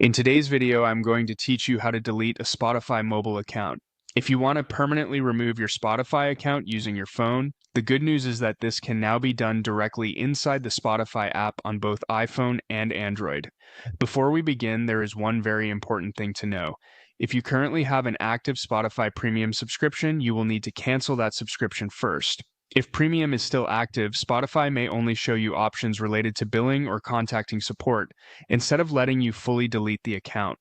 In today's video, I'm going to teach you how to delete a Spotify mobile account. If you want to permanently remove your Spotify account using your phone, the good news is that this can now be done directly inside the Spotify app on both iPhone and Android. Before we begin, there is one very important thing to know. If you currently have an active Spotify Premium subscription, you will need to cancel that subscription first. If Premium is still active, Spotify may only show you options related to billing or contacting support, instead of letting you fully delete the account.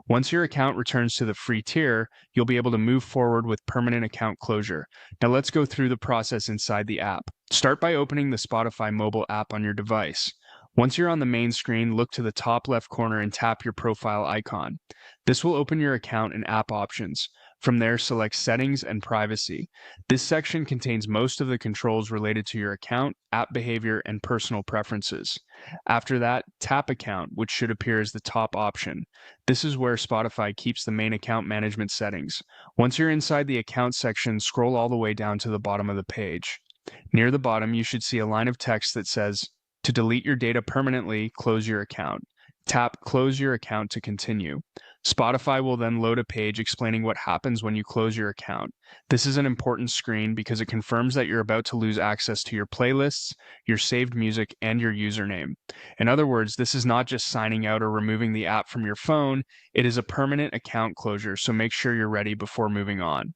Once your account returns to the free tier, you'll be able to move forward with permanent account closure. Now let's go through the process inside the app. Start by opening the Spotify mobile app on your device. Once you're on the main screen, look to the top left corner and tap your profile icon. This will open your account and app options. From there, select Settings and Privacy. This section contains most of the controls related to your account, app behavior, and personal preferences. After that, tap Account, which should appear as the top option. This is where Spotify keeps the main account management settings. Once you're inside the Account section, scroll all the way down to the bottom of the page. Near the bottom, you should see a line of text that says, "To delete your data permanently, close your account." Tap Close your account to continue. Spotify will then load a page explaining what happens when you close your account. This is an important screen because it confirms that you're about to lose access to your playlists, your saved music, and your username. In other words, this is not just signing out or removing the app from your phone, it is a permanent account closure, so make sure you're ready before moving on.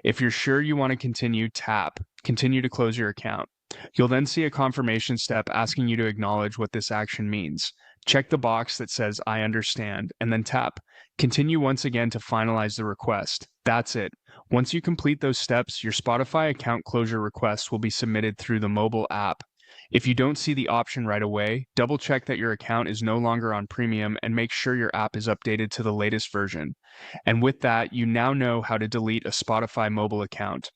If you're sure you want to continue, tap Continue to close your account. You'll then see a confirmation step asking you to acknowledge what this action means. Check the box that says "I understand," and then tap Continue once again to finalize the request. That's it. Once you complete those steps, your Spotify account closure request will be submitted through the mobile app. If you don't see the option right away, double check that your account is no longer on Premium and make sure your app is updated to the latest version. And with that, you now know how to delete a Spotify mobile account.